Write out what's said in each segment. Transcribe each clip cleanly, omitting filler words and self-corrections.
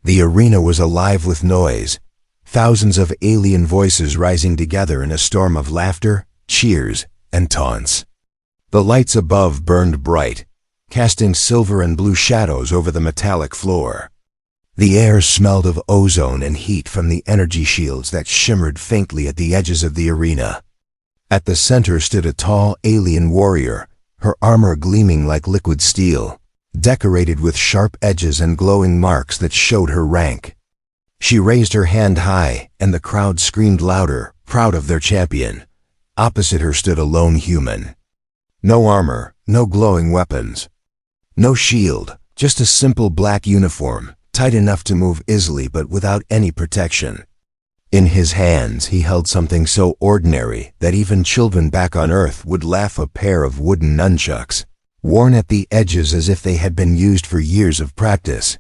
The arena was alive with noise, thousands of alien voices rising together in a storm of laughter, cheers, and taunts. The lights above burned bright, casting silver and blue shadows over the metallic floor. The air smelled of ozone and heat from the energy shields that shimmered faintly at the edges of the arena. At the center stood a tall alien warrior, her armor gleaming like liquid steel, decorated with sharp edges and glowing marks that showed her rank. She raised her hand high, and the crowd screamed louder, proud of their champion. Opposite her stood a lone human. No armor, no glowing weapons. No shield, just a simple black uniform, tight enough to move easily but without any protection. In his hands he held something so ordinary that even children back on Earth would laugh, a pair of wooden nunchucks, worn at the edges as if they had been used for years of practice.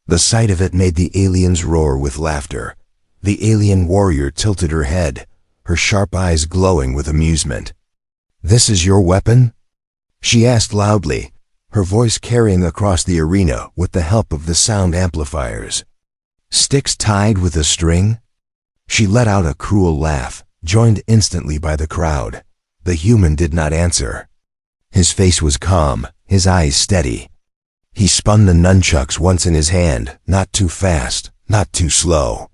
The sight of it made the aliens roar with laughter. The alien warrior tilted her head, her sharp eyes glowing with amusement. "This is your weapon?" she asked loudly, her voice carrying across the arena with the help of the sound amplifiers. "Sticks tied with a string?" She let out a cruel laugh, joined instantly by the crowd. The human did not answer. His face was calm, his eyes steady. He spun the nunchucks once in his hand, not too fast, not too slow.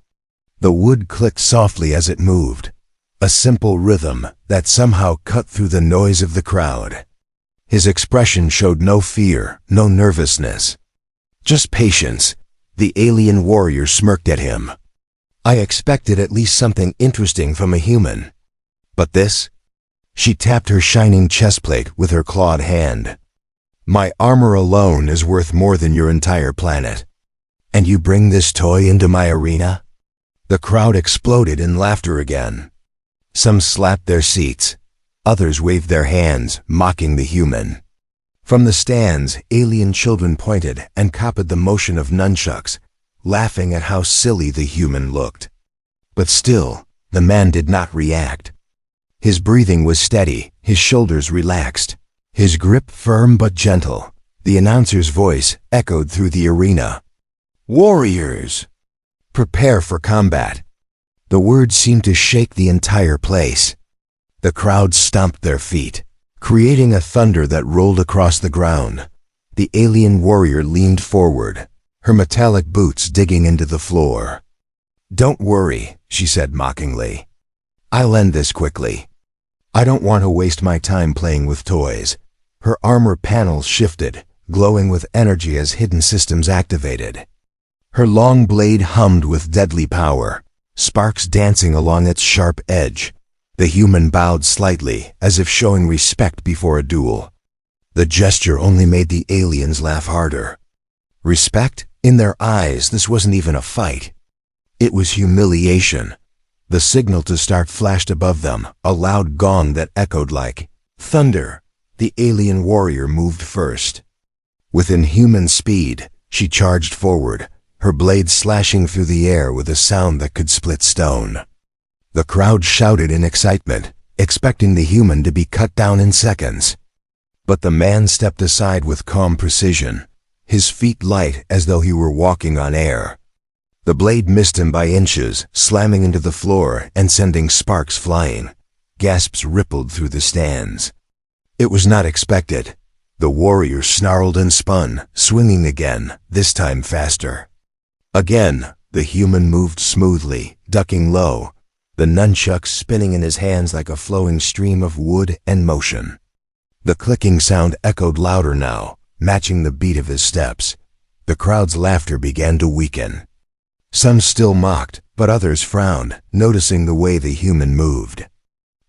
The wood clicked softly as it moved, a simple rhythm that somehow cut through the noise of the crowd. His expression showed no fear, no nervousness. Just patience. The alien warrior smirked at him. "I expected at least something interesting from a human. But this?" She tapped her shining chestplate with her clawed hand. "My armor alone is worth more than your entire planet. And you bring this toy into my arena?" The crowd exploded in laughter again. Some slapped their seats. Others waved their hands, mocking the human. From the stands, alien children pointed and copied the motion of nunchucks, laughing at how silly the human looked. But still, the man did not react. His breathing was steady, his shoulders relaxed, his grip firm but gentle. The announcer's voice echoed through the arena. "Warriors, prepare for combat." The words seemed to shake the entire place. The crowd stomped their feet, creating a thunder that rolled across the ground. The alien warrior leaned forward, her metallic boots digging into the floor. "Don't worry," she said mockingly. "I'll end this quickly. I don't want to waste my time playing with toys." Her armor panels shifted, glowing with energy as hidden systems activated. Her long blade hummed with deadly power, sparks dancing along its sharp edge. The human bowed slightly, as if showing respect before a duel. The gesture only made the aliens laugh harder. Respect? In their eyes, this wasn't even a fight. It was humiliation. The signal to start flashed above them, a loud gong that echoed like thunder. The alien warrior moved first. With inhuman speed, she charged forward, her blade slashing through the air with a sound that could split stone. The crowd shouted in excitement, expecting the human to be cut down in seconds. But the man stepped aside with calm precision, his feet light as though he were walking on air. The blade missed him by inches, slamming into the floor and sending sparks flying. Gasps rippled through the stands. It was not expected. The warrior snarled and spun, swinging again, this time faster. Again, the human moved smoothly, ducking low, the nunchucks spinning in his hands like a flowing stream of wood and motion. The clicking sound echoed louder now, matching the beat of his steps. The crowd's laughter began to weaken. Some still mocked, but others frowned, noticing the way the human moved.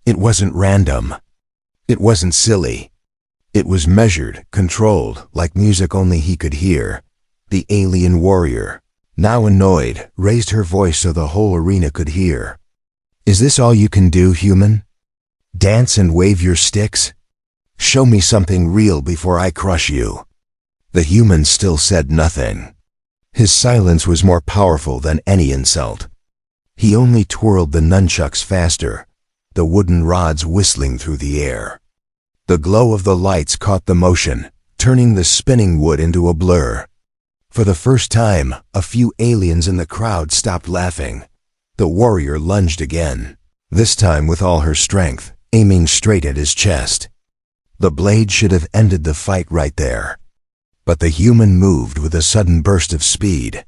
It wasn't random. It wasn't silly. It was measured, controlled, like music only he could hear. The alien warrior, now annoyed, raised her voice so the whole arena could hear. "Is this all you can do, human? Dance and wave your sticks? Show me something real before I crush you." The human still said nothing. His silence was more powerful than any insult. He only twirled the nunchucks faster, the wooden rods whistling through the air. The glow of the lights caught the motion, turning the spinning wood into a blur. For the first time, a few aliens in the crowd stopped laughing. The warrior lunged again, this time with all her strength, aiming straight at his chest. The blade should have ended the fight right there. But the human moved with a sudden burst of speed.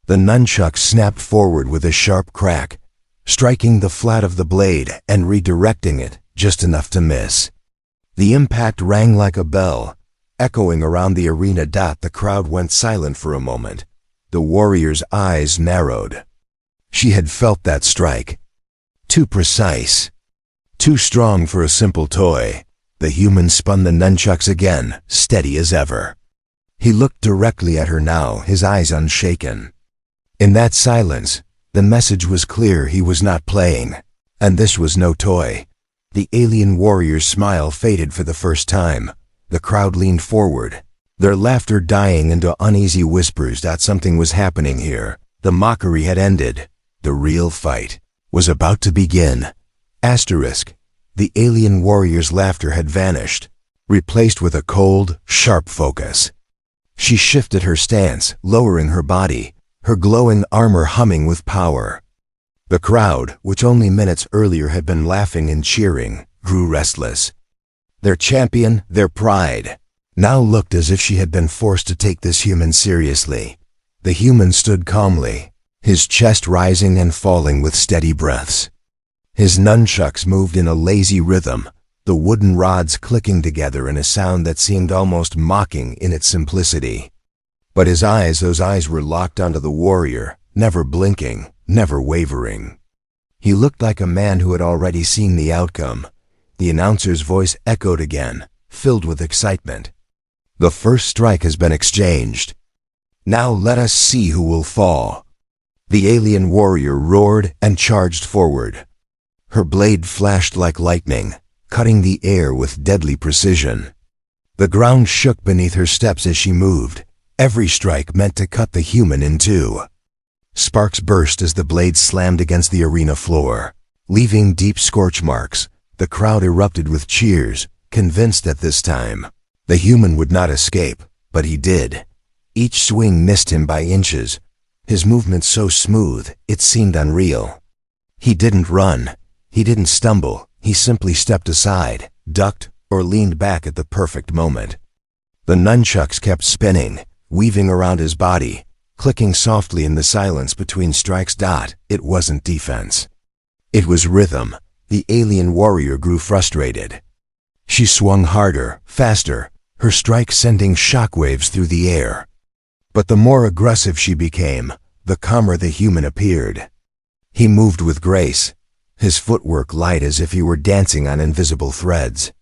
The nunchuck snapped forward with a sharp crack, striking the flat of the blade and redirecting it just enough to miss. The impact rang like a bell, echoing around the arena. The crowd went silent for a moment. The warrior's eyes narrowed. She had felt that strike. Too precise. Too strong for a simple toy. The human spun the nunchucks again, steady as ever. He looked directly at her now, his eyes unshaken. In that silence, the message was clear: he was not playing. And this was no toy. The alien warrior's smile faded for the first time. The crowd leaned forward, their laughter dying into uneasy whispers that something was happening here. The mockery had ended. The real fight was about to begin. Asterisk. The alien warrior's laughter had vanished, replaced with a cold, sharp focus. She shifted her stance, lowering her body, her glowing armor humming with power. The crowd, which only minutes earlier had been laughing and cheering, grew restless. Their champion, their pride, now looked as if she had been forced to take this human seriously. The human stood calmly, his chest rising and falling with steady breaths. His nunchucks moved in a lazy rhythm, the wooden rods clicking together in a sound that seemed almost mocking in its simplicity. But his eyes, those eyes were locked onto the warrior, never blinking, never wavering. He looked like a man who had already seen the outcome. The announcer's voice echoed again, filled with excitement. The first strike has been exchanged. Now let us see who will fall. The alien warrior roared and charged forward. Her blade flashed like lightning, cutting the air with deadly precision. The ground shook beneath her steps as she moved, every strike meant to cut the human in two. Sparks burst as the blade slammed against the arena floor, leaving deep scorch marks. The crowd erupted with cheers, convinced that this time the human would not escape, but he did. Each swing missed him by inches, his movement so smooth it seemed unreal. He didn't run. He didn't stumble, he simply stepped aside, ducked, or leaned back at the perfect moment. The nunchucks kept spinning, weaving around his body, clicking softly in the silence between strikes. It wasn't defense. It was rhythm. The alien warrior grew frustrated. She swung harder, faster, her strike sending shockwaves through the air. But the more aggressive she became, the calmer the human appeared. He moved with grace, his footwork light as if he were dancing on invisible threads.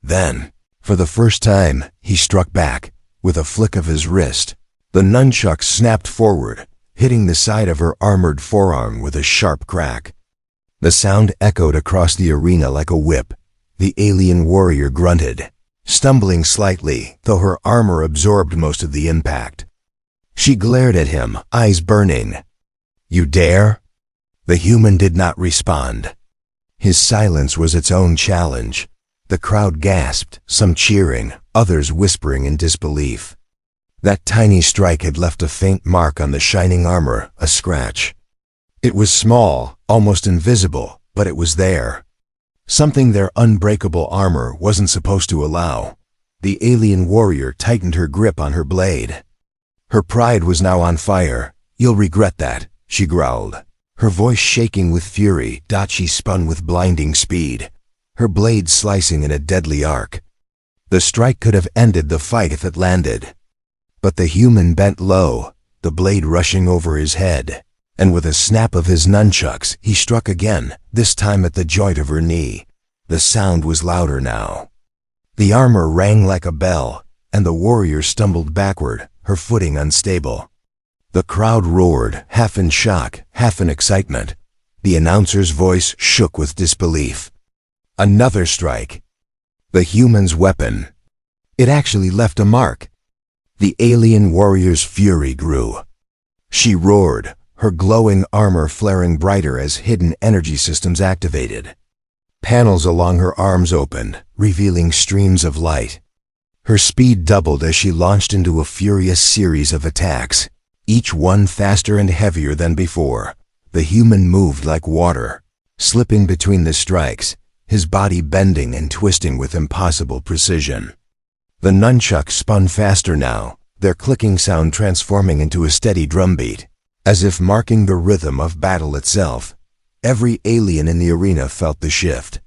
Then, for the first time, he struck back. With a flick of his wrist, the nunchuck snapped forward, hitting the side of her armored forearm with a sharp crack. The sound echoed across the arena like a whip. The alien warrior grunted, stumbling slightly, though her armor absorbed most of the impact. She glared at him, eyes burning. "You dare?" The human did not respond. His silence was its own challenge. The crowd gasped, some cheering, others whispering in disbelief. That tiny strike had left a faint mark on the shining armor, a scratch. It was small, almost invisible, but it was there. Something their unbreakable armor wasn't supposed to allow. The alien warrior tightened her grip on her blade. Her pride was now on fire. "You'll regret that," she growled, her voice shaking with fury. She spun with blinding speed, her blade slicing in a deadly arc. The strike could have ended the fight if it landed. But the human bent low, the blade rushing over his head, and with a snap of his nunchucks, he struck again, this time at the joint of her knee. The sound was louder now. The armor rang like a bell, and the warrior stumbled backward, her footing unstable. The crowd roared, half in shock, half in excitement. The announcer's voice shook with disbelief. Another strike. The human's weapon. It actually left a mark. The alien warrior's fury grew. She roared, her glowing armor flaring brighter as hidden energy systems activated. Panels along her arms opened, revealing streams of light. Her speed doubled as she launched into a furious series of attacks, each one faster and heavier than before. The human moved like water, slipping between the strikes, his body bending and twisting with impossible precision. The nunchucks spun faster now, their clicking sound transforming into a steady drumbeat, as if marking the rhythm of battle itself. Every alien in the arena felt the shift.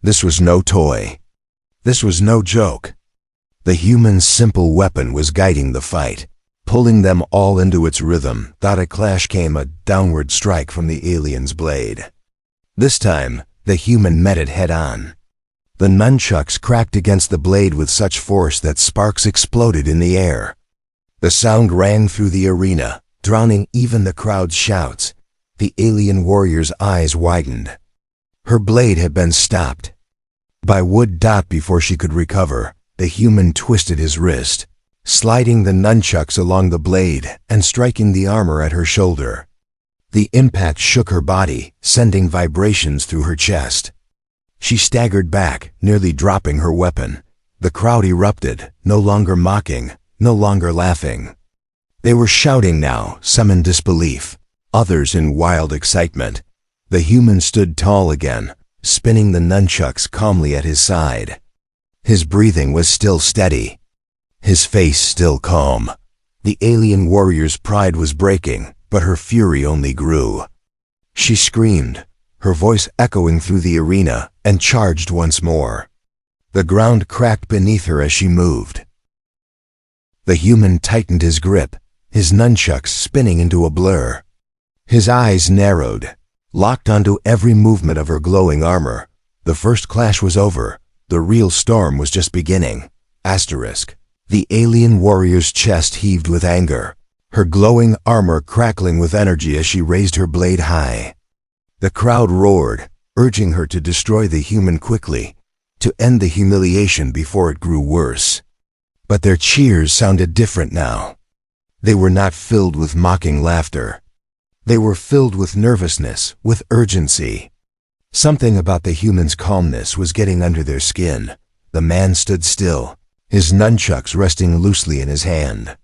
This was no toy. This was no joke. The human's simple weapon was guiding the fight, pulling them all into its rhythm. Without a clash came a downward strike from the alien's blade. This time, the human met it head-on. The nunchucks cracked against the blade with such force that sparks exploded in the air. The sound rang through the arena, drowning even the crowd's shouts. The alien warrior's eyes widened. Her blade had been stopped by wood. Before she could recover, the human twisted his wrist, sliding the nunchucks along the blade and striking the armor at her shoulder. The impact shook her body, sending vibrations through her chest. She staggered back, nearly dropping her weapon. The crowd erupted, no longer mocking, no longer laughing. They were shouting now, some in disbelief, others in wild excitement. The human stood tall again, spinning the nunchucks calmly at his side. His breathing was still steady, his face still calm. The alien warrior's pride was breaking, but her fury only grew. She screamed, her voice echoing through the arena, and charged once more. The ground cracked beneath her as she moved. The human tightened his grip, his nunchucks spinning into a blur. His eyes narrowed, locked onto every movement of her glowing armor. The first clash was over. The real storm was just beginning. The alien warrior's chest heaved with anger, her glowing armor crackling with energy as she raised her blade high. The crowd roared, urging her to destroy the human quickly, to end the humiliation before it grew worse. But their cheers sounded different now. They were not filled with mocking laughter. They were filled with nervousness, with urgency. Something about the human's calmness was getting under their skin. The man stood still, his nunchucks resting loosely in his hand.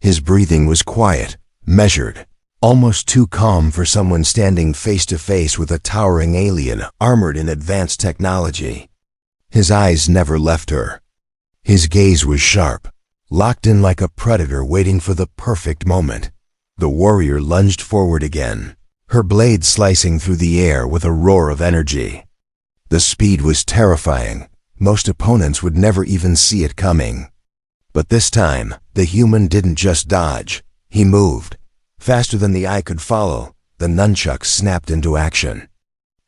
His breathing was quiet, measured, almost too calm for someone standing face to face with a towering alien armored in advanced technology. His eyes never left her. His gaze was sharp, locked in like a predator waiting for the perfect moment. The warrior lunged forward again, her blade slicing through the air with a roar of energy. The speed was terrifying. Most opponents would never even see it coming. But this time, the human didn't just dodge. He moved. Faster than the eye could follow, the nunchucks snapped into action.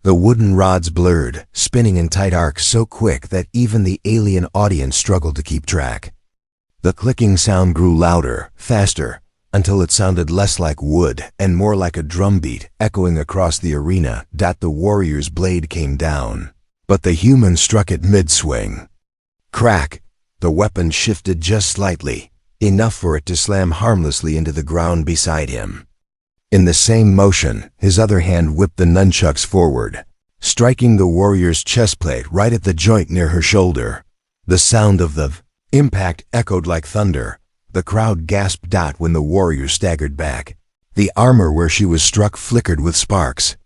The wooden rods blurred, spinning in tight arcs so quick that even the alien audience struggled to keep track. The clicking sound grew louder, faster, until it sounded less like wood and more like a drumbeat echoing across the arena. The warrior's blade came down, but the human struck it mid-swing. Crack! The weapon shifted just slightly, enough for it to slam harmlessly into the ground beside him. In the same motion, his other hand whipped the nunchucks forward, striking the warrior's chest plate right at the joint near her shoulder. The sound of the impact echoed like thunder. The crowd gasped when the warrior staggered back. The armor where she was struck flickered with sparks.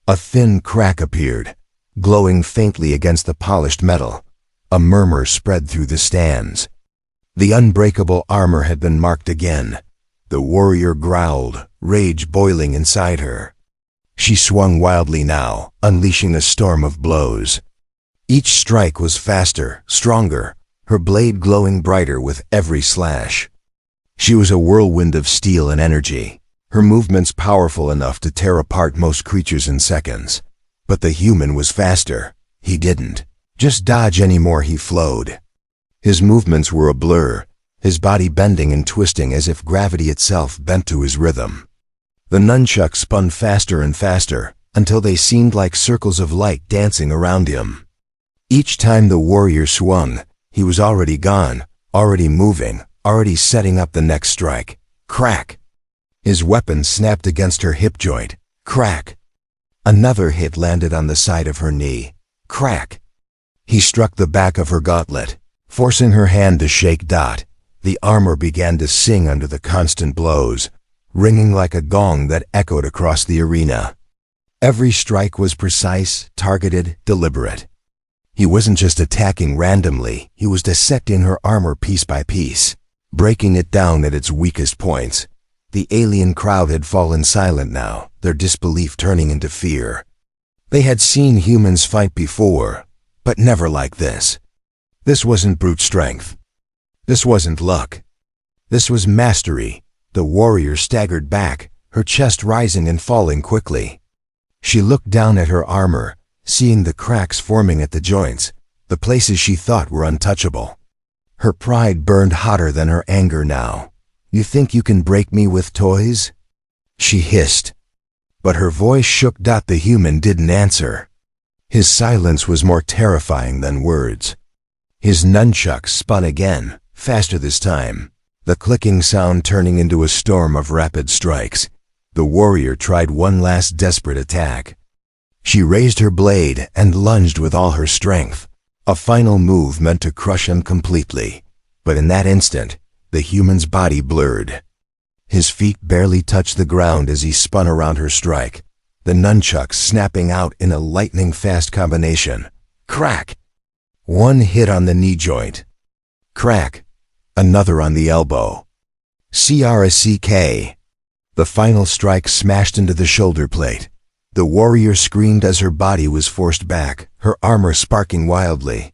A thin crack appeared, glowing faintly against the polished metal. A murmur spread through the stands. The unbreakable armor had been marked again. The warrior growled, rage boiling inside her. She swung wildly now, unleashing a storm of blows. Each strike was faster, stronger, her blade glowing brighter with every slash. She was a whirlwind of steel and energy, her movements powerful enough to tear apart most creatures in seconds. But the human was faster. He didn't just dodge anymore, he flowed. His movements were a blur, his body bending and twisting as if gravity itself bent to his rhythm. The nunchucks spun faster and faster, until they seemed like circles of light dancing around him. Each time the warrior swung, he was already gone, already moving, already setting up the next strike. Crack! His weapon snapped against her hip joint. Crack! Another hit landed on the side of her knee. Crack! He struck the back of her gauntlet, Forcing her hand to shake Dot, the armor began to sing under the constant blows, ringing like a gong that echoed across the arena. Every strike was precise, targeted, deliberate. He wasn't just attacking randomly, he was dissecting her armor piece by piece, breaking it down at its weakest points. The alien crowd had fallen silent now, their disbelief turning into fear. They had seen humans fight before, but never like this. This wasn't brute strength. This wasn't luck. This was mastery. The warrior staggered back, her chest rising and falling quickly. She looked down at her armor, seeing the cracks forming at the joints, the places she thought were untouchable. Her pride burned hotter than her anger now. "You think you can break me with toys?" she hissed. But her voice shook. The human didn't answer. His silence was more terrifying than words. His nunchucks spun again, faster this time, the clicking sound turning into a storm of rapid strikes. The warrior tried one last desperate attack. She raised her blade and lunged with all her strength, a final move meant to crush him completely. But in that instant, the human's body blurred. His feet barely touched the ground as he spun around her strike, the nunchucks snapping out in a lightning-fast combination. Crack! One hit on the knee joint. Crack! Another on the elbow. Crack! The final strike smashed into the shoulder plate. The warrior screamed as her body was forced back, her armor sparking wildly.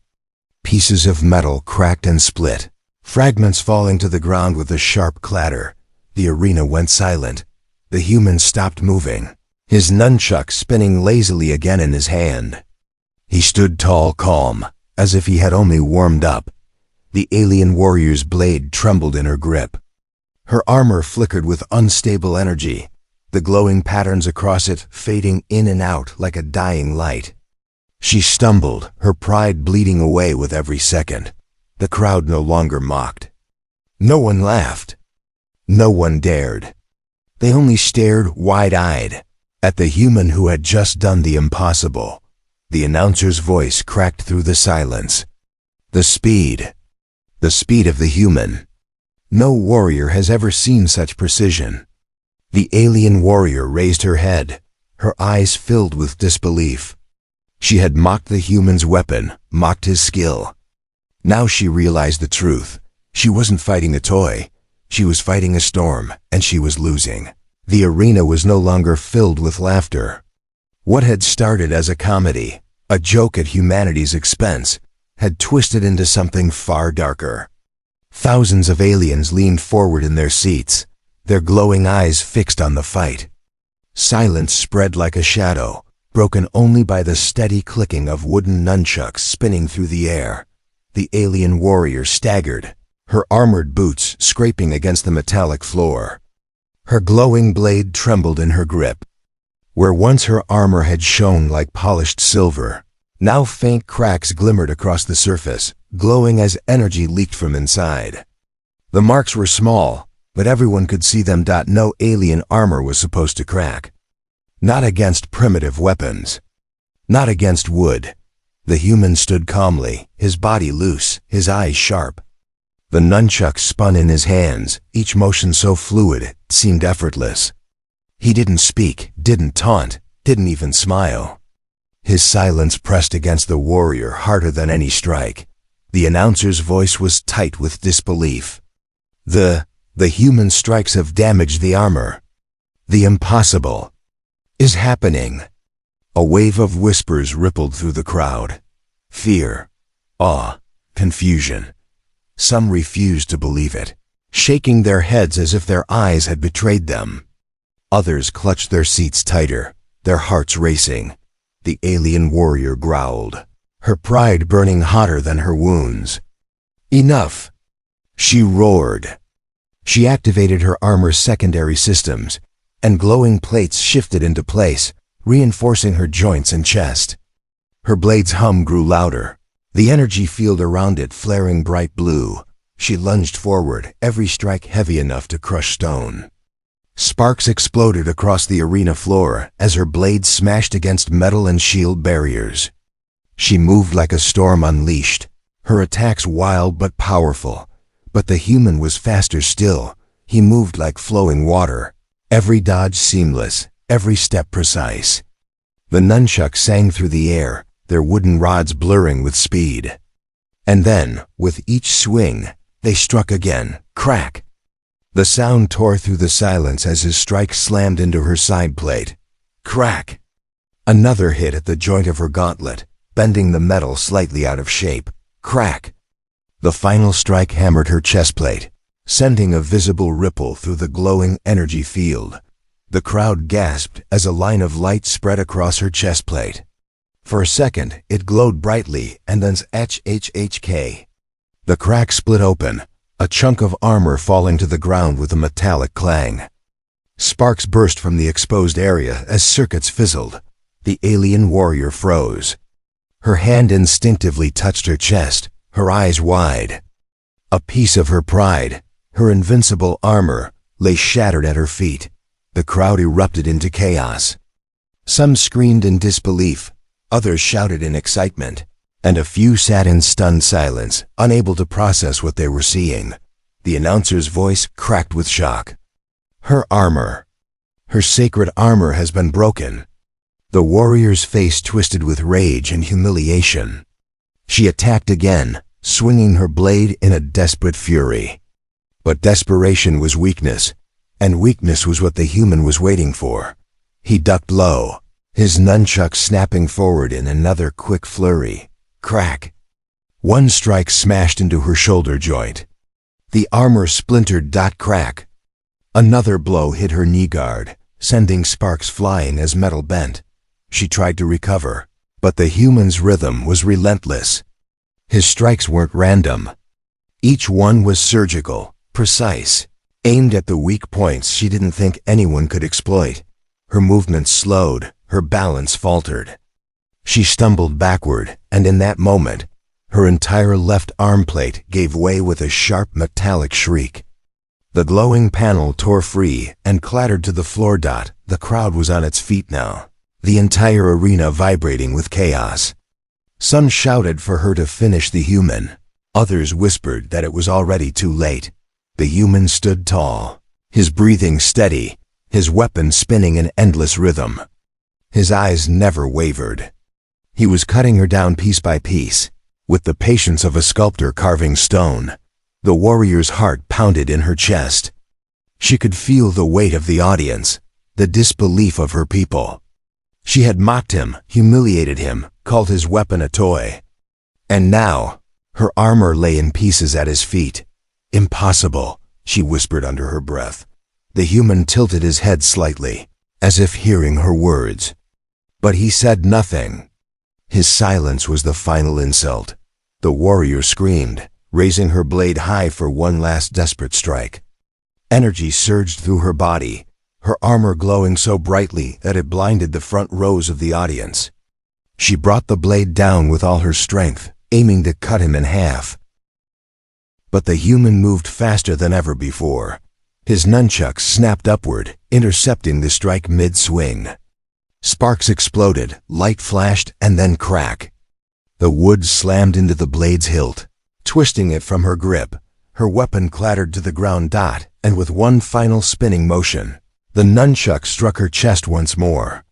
Pieces of metal cracked and split, fragments falling to the ground with a sharp clatter. The arena went silent. The human stopped moving, his nunchuck spinning lazily again in his hand. He stood tall, calm, as if he had only warmed up. The alien warrior's blade trembled in her grip. Her armor flickered with unstable energy, the glowing patterns across it fading in and out like a dying light. She stumbled, her pride bleeding away with every second. The crowd no longer mocked. No one laughed. No one dared. They only stared wide-eyed at the human who had just done the impossible. The announcer's voice cracked through the silence. The speed of the human. No warrior has ever seen such precision. The alien warrior raised her head, her eyes filled with disbelief. She had mocked the human's weapon, mocked his skill. Now she realized the truth. She wasn't fighting a toy. She was fighting a storm, and she was losing. The arena was no longer filled with laughter. What had started as a comedy, a joke at humanity's expense, had twisted into something far darker. Thousands of aliens leaned forward in their seats, their glowing eyes fixed on the fight. Silence spread like a shadow, broken only by the steady clicking of wooden nunchucks spinning through the air. The alien warrior staggered, her armored boots scraping against the metallic floor. Her glowing blade trembled in her grip. Where once her armor had shone like polished silver, now faint cracks glimmered across the surface, glowing as energy leaked from inside. The marks were small, but everyone could see them. No alien armor was supposed to crack. Not against primitive weapons. Not against wood. The human stood calmly, his body loose, his eyes sharp. The nunchuck spun in his hands, each motion so fluid it seemed effortless. He didn't speak, didn't taunt, didn't even smile. His silence pressed against the warrior harder than any strike. The announcer's voice was tight with disbelief. The human strikes have damaged the armor. The impossible is happening. A wave of whispers rippled through the crowd. Fear, awe, confusion. Some refused to believe it, shaking their heads as if their eyes had betrayed them. Others clutched their seats tighter, their hearts racing. The alien warrior growled, her pride burning hotter than her wounds. Enough! She roared. She activated her armor's secondary systems, and glowing plates shifted into place, reinforcing her joints and chest. Her blade's hum grew louder, the energy field around it flaring bright blue. She lunged forward, every strike heavy enough to crush stone. Sparks exploded across the arena floor as her blade smashed against metal and shield barriers. She moved like a storm unleashed, her attacks wild but powerful. But the human was faster still. He moved like flowing water, every dodge seamless, every step precise. The nunchucks sang through the air, their wooden rods blurring with speed. And then, with each swing, they struck again, crack. The sound tore through the silence as his strike slammed into her side plate. Crack! Another hit at the joint of her gauntlet, bending the metal slightly out of shape. Crack! The final strike hammered her chest plate, sending a visible ripple through the glowing energy field. The crowd gasped as a line of light spread across her chest plate. For a second, it glowed brightly, and then HHHK. The crack split open, a chunk of armor falling to the ground with a metallic clang. Sparks burst from the exposed area as circuits fizzled. The alien warrior froze. Her hand instinctively touched her chest, her eyes wide. A piece of her pride, her invincible armor, lay shattered at her feet. The crowd erupted into chaos. Some screamed in disbelief, others shouted in excitement, and a few sat in stunned silence, unable to process what they were seeing. The announcer's voice cracked with shock. Her armor. Her sacred armor has been broken. The warrior's face twisted with rage and humiliation. She attacked again, swinging her blade in a desperate fury. But desperation was weakness, and weakness was what the human was waiting for. He ducked low, his nunchuck snapping forward in another quick flurry. Crack! One strike smashed into her shoulder joint. The armor splintered. Crack! Another blow hit her knee guard, sending sparks flying as metal bent. She tried to recover, but the human's rhythm was relentless. His strikes weren't random. Each one was surgical, precise, aimed at the weak points she didn't think anyone could exploit. Her movements slowed, her balance faltered. She stumbled backward, and in that moment, her entire left arm plate gave way with a sharp metallic shriek. The glowing panel tore free and clattered to the floor. The crowd was on its feet now, the entire arena vibrating with chaos. Some shouted for her to finish the human. Others whispered that it was already too late. The human stood tall, his breathing steady, his weapon spinning in endless rhythm. His eyes never wavered. He was cutting her down piece by piece, with the patience of a sculptor carving stone. The warrior's heart pounded in her chest. She could feel the weight of the audience, the disbelief of her people. She had mocked him, humiliated him, called his weapon a toy. And now, her armor lay in pieces at his feet. Impossible, she whispered under her breath. The human tilted his head slightly, as if hearing her words. But he said nothing. His silence was the final insult. The warrior screamed, raising her blade high for one last desperate strike. Energy surged through her body, her armor glowing so brightly that it blinded the front rows of the audience. She brought the blade down with all her strength, aiming to cut him in half. But the human moved faster than ever before. His nunchucks snapped upward, intercepting the strike mid-swing. Sparks exploded, light flashed, and then crack. The wood slammed into the blade's hilt, twisting it from her grip. Her weapon clattered to the ground. And with one final spinning motion, the nunchuck struck her chest once more.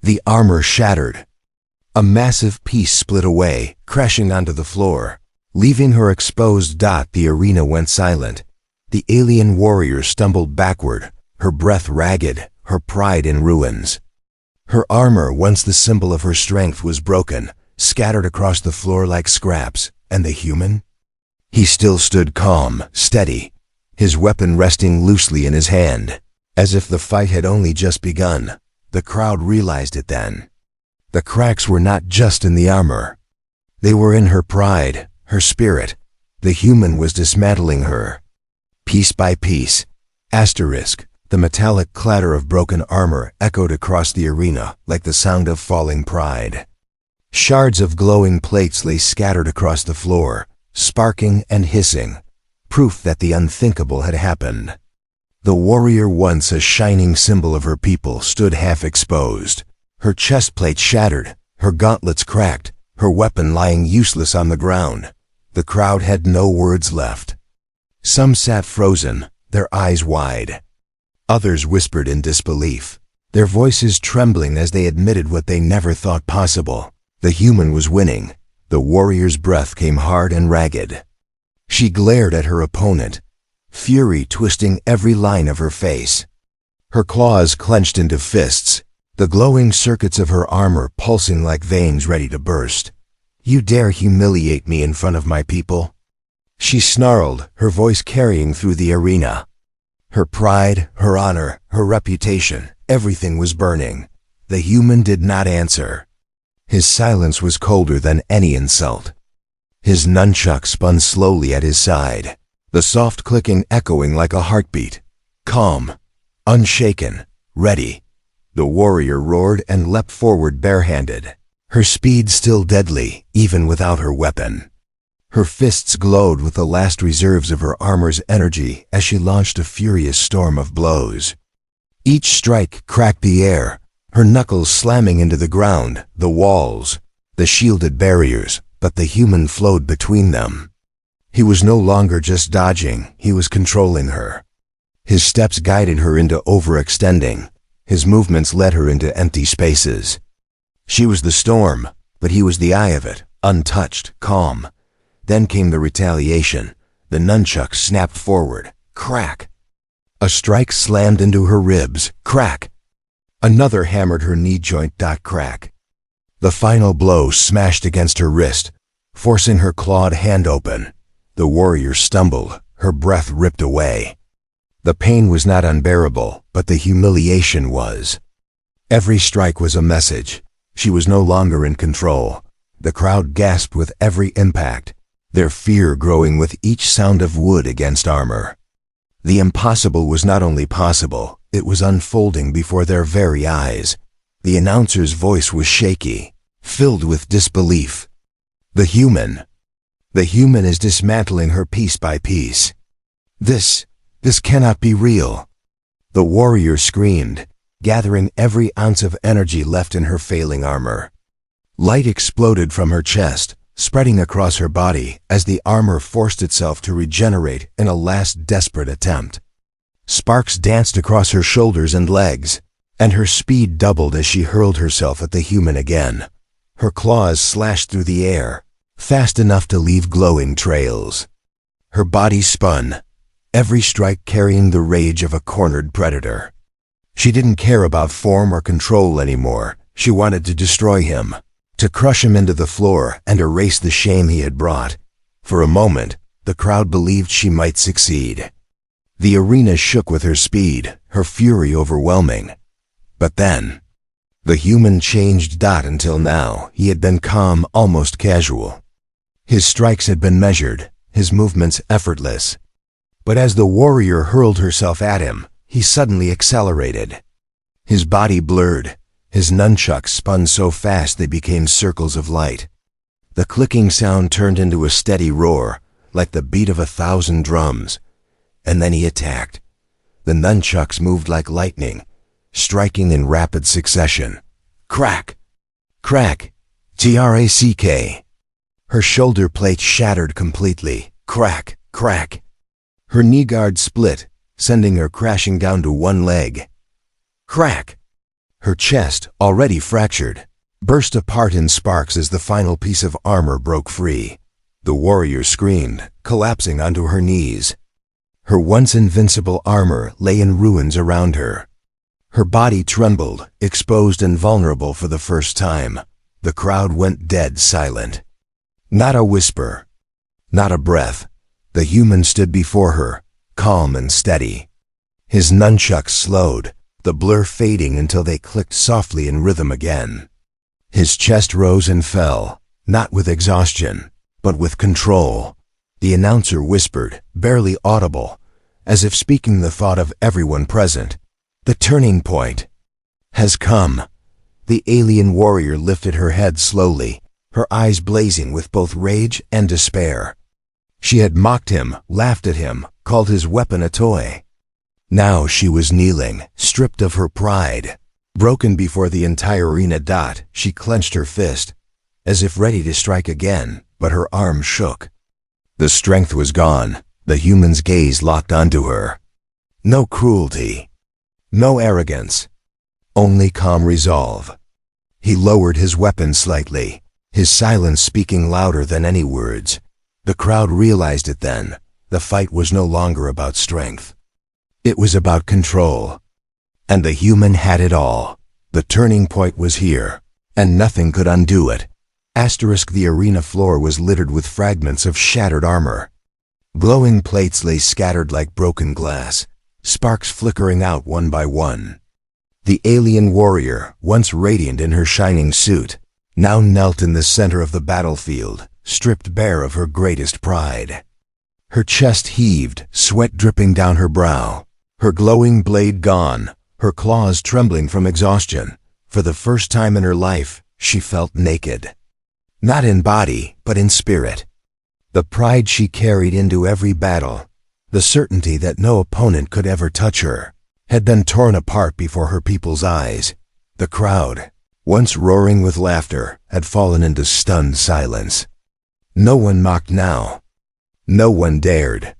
The armor shattered. A massive piece split away, crashing onto the floor, leaving her exposed. The arena went silent. The alien warrior stumbled backward, her breath ragged, her pride in ruins. Her armor, once the symbol of her strength, was broken, scattered across the floor like scraps. And the human? He still stood calm, steady, his weapon resting loosely in his hand, as if the fight had only just begun. The crowd realized it then. The cracks were not just in the armor. They were in her pride, her spirit. The human was dismantling her. Piece by piece. The metallic clatter of broken armor echoed across the arena like the sound of falling pride. Shards of glowing plates lay scattered across the floor, sparking and hissing, proof that the unthinkable had happened. The warrior, once a shining symbol of her people, stood half exposed, her chest plate shattered, her gauntlets cracked, her weapon lying useless on the ground. The crowd had no words left. Some sat frozen, their eyes wide. Others whispered in disbelief, their voices trembling as they admitted what they never thought possible. The human was winning. The warrior's breath came hard and ragged. She glared at her opponent, fury twisting every line of her face. Her claws clenched into fists, the glowing circuits of her armor pulsing like veins ready to burst. "You dare humiliate me in front of my people?" She snarled, her voice carrying through the arena. Her pride, her honor, her reputation, everything was burning. The human did not answer. His silence was colder than any insult. His nunchuck spun slowly at his side, the soft clicking echoing like a heartbeat. Calm, unshaken, ready, the warrior roared and leapt forward barehanded, her speed still deadly, even without her weapon. Her fists glowed with the last reserves of her armor's energy as she launched a furious storm of blows. Each strike cracked the air, her knuckles slamming into the ground, the walls, the shielded barriers, but the human flowed between them. He was no longer just dodging, he was controlling her. His steps guided her into overextending. His movements led her into empty spaces. She was the storm, but he was the eye of it, untouched, calm. Then came the retaliation. The nunchuck snapped forward. Crack! A strike slammed into her ribs. Crack! Another hammered her knee joint. Crack! The final blow smashed against her wrist, forcing her clawed hand open. The warrior stumbled, her breath ripped away. The pain was not unbearable, but the humiliation was. Every strike was a message. She was no longer in control. The crowd gasped with every impact, their fear growing with each sound of wood against armor. The impossible was not only possible, it was unfolding before their very eyes. The announcer's voice was shaky, filled with disbelief. The human is dismantling her piece by piece. This cannot be real. The warrior screamed, gathering every ounce of energy left in her failing armor. Light exploded from her chest, spreading across her body as the armor forced itself to regenerate in a last desperate attempt. Sparks danced across her shoulders and legs, and her speed doubled as she hurled herself at the human again. Her claws slashed through the air, fast enough to leave glowing trails. Her body spun, every strike carrying the rage of a cornered predator. She didn't care about form or control anymore. She wanted to destroy him, to crush him into the floor and erase the shame he had brought. For a moment, the crowd believed she might succeed. The arena shook with her speed, her fury overwhelming. But then, the human changed. Until now, he had been calm, almost casual. His strikes had been measured, his movements effortless. But as the warrior hurled herself at him, he suddenly accelerated. His body blurred, his nunchucks spun so fast they became circles of light. The clicking sound turned into a steady roar, like the beat of 1,000 drums. And then he attacked. The nunchucks moved like lightning, striking in rapid succession. Crack! Crack! Track! Her shoulder plate shattered completely. Crack! Crack! Her knee guard split, sending her crashing down to one leg. Crack! Her chest, already fractured, burst apart in sparks as the final piece of armor broke free. The warrior screamed, collapsing onto her knees. Her once invincible armor lay in ruins around her. Her body trembled, exposed and vulnerable for the first time. The crowd went dead silent. Not a whisper, not a breath. The human stood before her, calm and steady. His nunchucks slowed, the blur fading until they clicked softly in rhythm again. His chest rose and fell, not with exhaustion, but with control. The announcer whispered, barely audible, as if speaking the thought of everyone present. The turning point has come. The alien warrior lifted her head slowly, her eyes blazing with both rage and despair. She had mocked him, laughed at him, called his weapon a toy. Now she was kneeling, stripped of her pride. Broken before the entire arena. She clenched her fist, as if ready to strike again, but her arm shook. The strength was gone, the human's gaze locked onto her. No cruelty. No arrogance. Only calm resolve. He lowered his weapon slightly, his silence speaking louder than any words. The crowd realized it then. The fight was no longer about strength. It was about control. And the human had it all. The turning point was here, and nothing could undo it. The arena floor was littered with fragments of shattered armor. Glowing plates lay scattered like broken glass, sparks flickering out one by one. The alien warrior, once radiant in her shining suit, now knelt in the center of the battlefield, stripped bare of her greatest pride. Her chest heaved, sweat dripping down her brow, her glowing blade gone, her claws trembling from exhaustion. For the first time in her life, she felt naked. Not in body, but in spirit. The pride she carried into every battle, the certainty that no opponent could ever touch her, had been torn apart before her people's eyes. The crowd, once roaring with laughter, had fallen into stunned silence. No one mocked now. No one dared.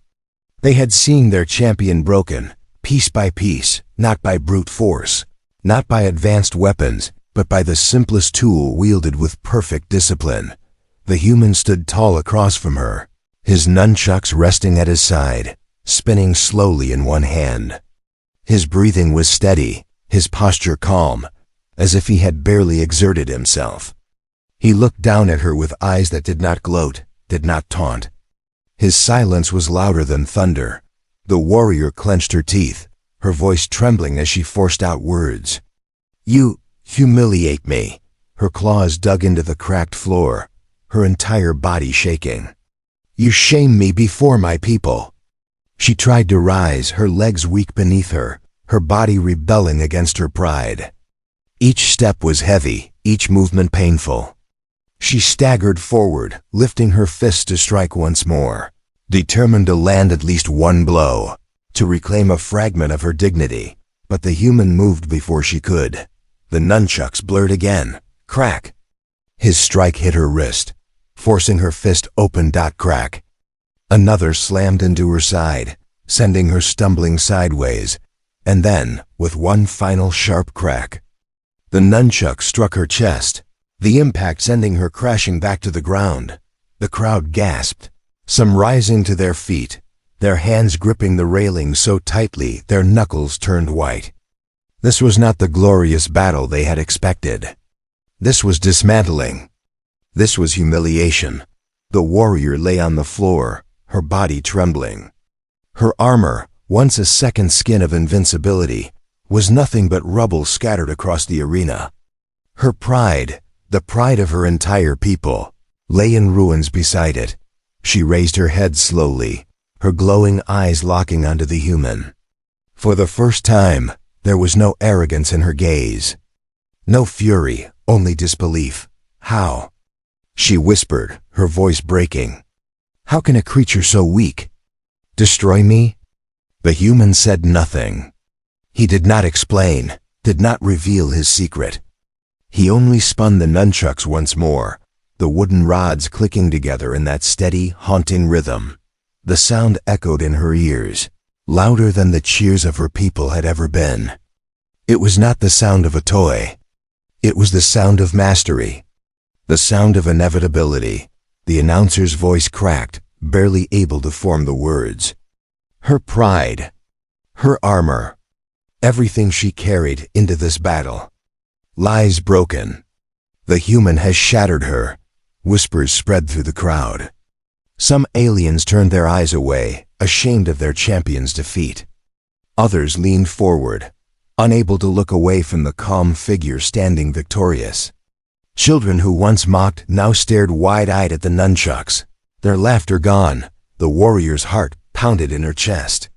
They had seen their champion broken, piece by piece, not by brute force, not by advanced weapons, but by the simplest tool wielded with perfect discipline. The human stood tall across from her, his nunchucks resting at his side, spinning slowly in one hand. His breathing was steady, his posture calm, as if he had barely exerted himself. He looked down at her with eyes that did not gloat, did not taunt. His silence was louder than thunder. The warrior clenched her teeth, her voice trembling as she forced out words. "You humiliate me." Her claws dug into the cracked floor, her entire body shaking. "You shame me before my people." She tried to rise, her legs weak beneath her, her body rebelling against her pride. Each step was heavy, each movement painful. She staggered forward, lifting her fists to strike once more, determined to land at least one blow, to reclaim a fragment of her dignity. But the human moved before she could. The nunchucks blurred again. Crack! His strike hit her wrist, forcing her fist open. Crack! Another slammed into her side, sending her stumbling sideways, and then, with one final sharp crack, the nunchuck struck her chest, the impact sending her crashing back to the ground. The crowd gasped, some rising to their feet, their hands gripping the railing so tightly their knuckles turned white. This was not the glorious battle they had expected. This was dismantling. This was humiliation. The warrior lay on the floor, her body trembling. Her armor, once a second skin of invincibility, was nothing but rubble scattered across the arena. Her pride, the pride of her entire people, lay in ruins beside it. She raised her head slowly, her glowing eyes locking onto the human. For the first time, there was no arrogance in her gaze. No fury, only disbelief. "How?" she whispered, her voice breaking. "How can a creature so weak destroy me?" The human said nothing. He did not explain, did not reveal his secret. He only spun the nunchucks once more, the wooden rods clicking together in that steady, haunting rhythm. The sound echoed in her ears, louder than the cheers of her people had ever been. It was not the sound of a toy. It was the sound of mastery, the sound of inevitability. The announcer's voice cracked, barely able to form the words. Her pride, her armor, everything she carried into this battle, lies broken. The human has shattered her. Whispers spread through the crowd. Some aliens turned their eyes away, ashamed of their champion's defeat. Others leaned forward, unable to look away from the calm figure standing victorious. Children who once mocked now stared wide-eyed at the nunchucks, their laughter gone. The warrior's heart pounded in her chest.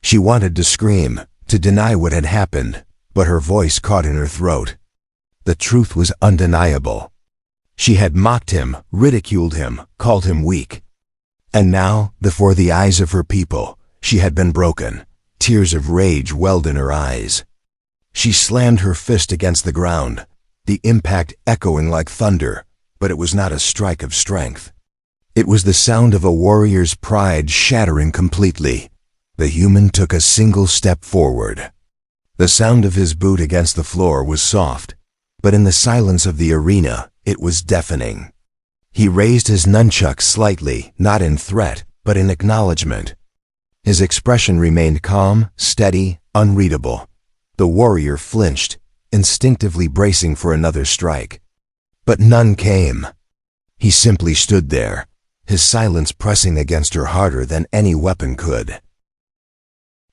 She wanted to scream, to deny what had happened, but her voice caught in her throat. The truth was undeniable. She had mocked him, ridiculed him, called him weak. And now, before the eyes of her people, she had been broken. Tears of rage welled in her eyes. She slammed her fist against the ground, the impact echoing like thunder, but it was not a strike of strength. It was the sound of a warrior's pride shattering completely. The human took a single step forward. The sound of his boot against the floor was soft, but in the silence of the arena, it was deafening. He raised his nunchucks slightly, not in threat, but in acknowledgement. His expression remained calm, steady, unreadable. The warrior flinched, instinctively bracing for another strike. But none came. He simply stood there, his silence pressing against her harder than any weapon could.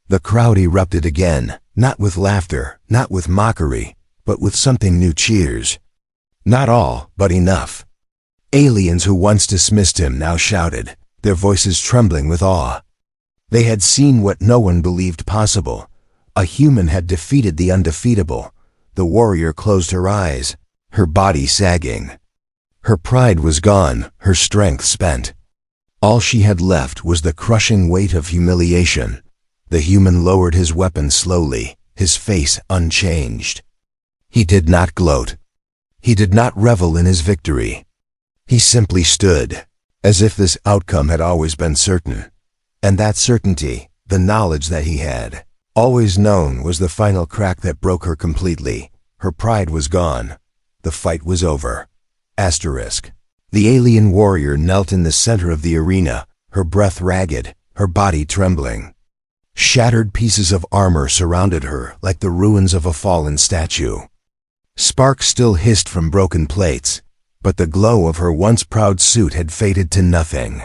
The crowd erupted again, not with laughter, not with mockery, but with something new: cheers. Not all, but enough. Aliens who once dismissed him now shouted, their voices trembling with awe. They had seen what no one believed possible. A human had defeated the undefeatable. The warrior closed her eyes, her body sagging. Her pride was gone, her strength spent. All she had left was the crushing weight of humiliation. The human lowered his weapon slowly, his face unchanged. He did not gloat. He did not revel in his victory. He simply stood, as if this outcome had always been certain. And that certainty, the knowledge that he had always known, was the final crack that broke her completely. Her pride was gone. The fight was over. Asterisk. The alien warrior knelt in the center of the arena, her breath ragged, her body trembling. Shattered pieces of armor surrounded her like the ruins of a fallen statue. Sparks still hissed from broken plates, but the glow of her once proud suit had faded to nothing.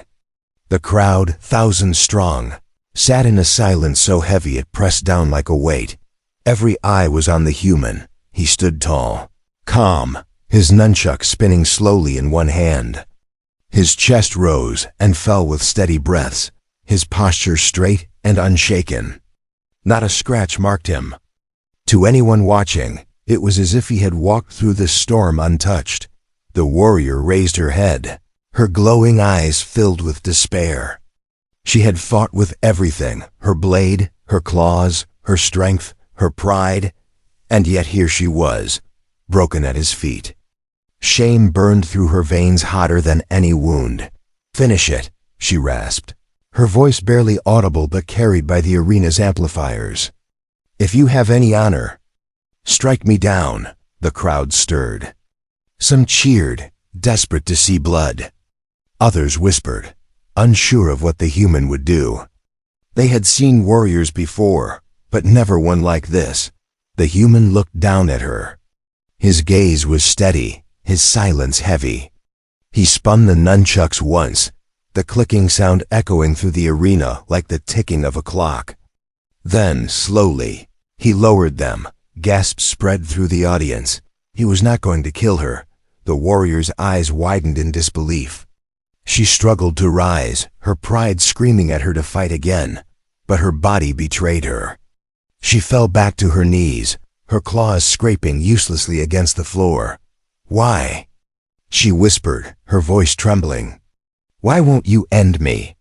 The crowd, thousands strong, sat in a silence so heavy it pressed down like a weight. Every eye was on the human. He stood tall, calm, his nunchuck spinning slowly in one hand. His chest rose and fell with steady breaths, his posture straight and unshaken. Not a scratch marked him. To anyone watching, it was as if he had walked through this storm untouched. The warrior raised her head, her glowing eyes filled with despair. She had fought with everything, her blade, her claws, her strength, her pride, and yet here she was, broken at his feet. Shame burned through her veins hotter than any wound. "Finish it," she rasped, her voice barely audible but carried by the arena's amplifiers. "If you have any honor, strike me down." The crowd stirred. Some cheered, desperate to see blood. Others whispered, unsure of what the human would do. They had seen warriors before, but never one like this. The human looked down at her. His gaze was steady, his silence heavy. He spun the nunchucks once, the clicking sound echoing through the arena like the ticking of a clock. Then, slowly, he lowered them. Gasps spread through the audience. He was not going to kill her. The warrior's eyes widened in disbelief. She struggled to rise, her pride screaming at her to fight again, but her body betrayed her. She fell back to her knees, her claws scraping uselessly against the floor. "Why?" she whispered, her voice trembling. "Why won't you end me?"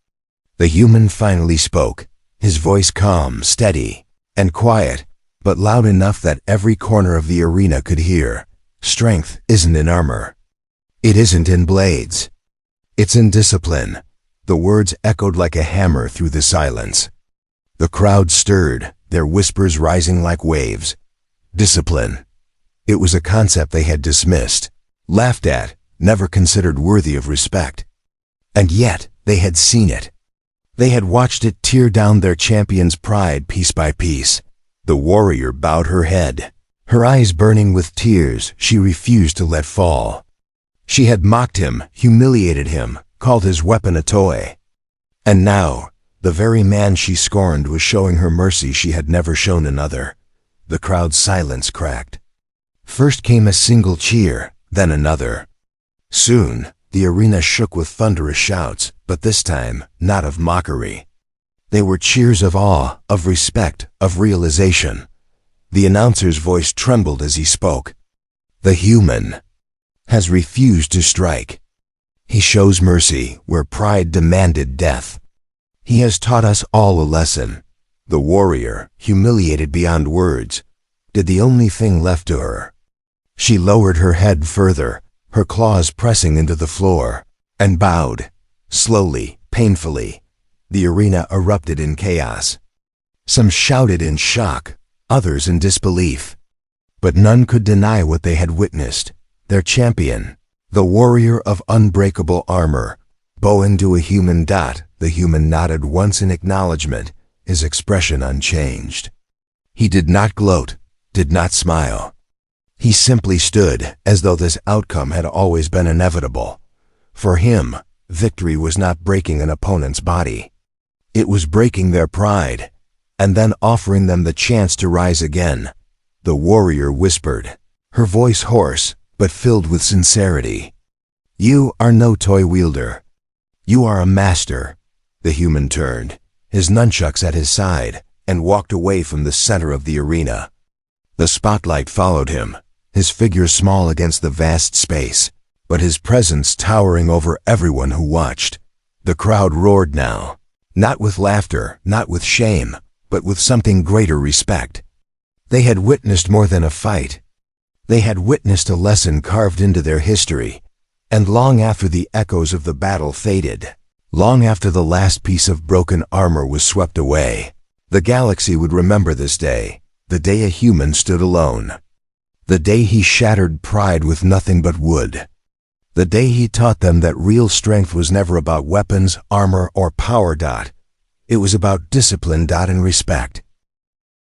The human finally spoke, his voice calm, steady, and quiet, but loud enough that every corner of the arena could hear. "Strength isn't in armor. It isn't in blades. It's in discipline." The words echoed like a hammer through the silence. The crowd stirred, their whispers rising like waves. Discipline. It was a concept they had dismissed, laughed at, never considered worthy of respect. And yet, they had seen it. They had watched it tear down their champion's pride piece by piece. The warrior bowed her head. Her eyes burning with tears, she refused to let fall. She had mocked him, humiliated him, called his weapon a toy. And now, the very man she scorned was showing her mercy she had never shown another. The crowd's silence cracked. First came a single cheer, then another. Soon, the arena shook with thunderous shouts, but this time, not of mockery. They were cheers of awe, of respect, of realization. The announcer's voice trembled as he spoke. "The human has refused to strike. He shows mercy where pride demanded death. He has taught us all a lesson." The warrior, humiliated beyond words, did the only thing left to her. She lowered her head further, her claws pressing into the floor, and bowed, Slowly, painfully, the arena erupted in chaos. Some shouted in shock, others in disbelief. But none could deny what they had witnessed. Their champion, the warrior of unbreakable armor, bow into a human dot. The human nodded once in acknowledgement, his expression unchanged. He did not gloat, did not smile. He simply stood, as though this outcome had always been inevitable. For him, victory was not breaking an opponent's body. It was breaking their pride, and then offering them the chance to rise again. The warrior whispered, her voice hoarse, but filled with sincerity. "You are no toy wielder. You are a master." The human turned, his nunchucks at his side, and walked away from the center of the arena. The spotlight followed him, his figure small against the vast space, but his presence towering over everyone who watched. The crowd roared now, not with laughter, not with shame, but with something greater respect. They had witnessed more than a fight. They had witnessed a lesson carved into their history, and long after the echoes of the battle faded, long after the last piece of broken armor was swept away, the galaxy would remember this day, the day a human stood alone. The day he shattered pride with nothing but wood. The day he taught them that real strength was never about weapons, armor, or power. It was about discipline and respect.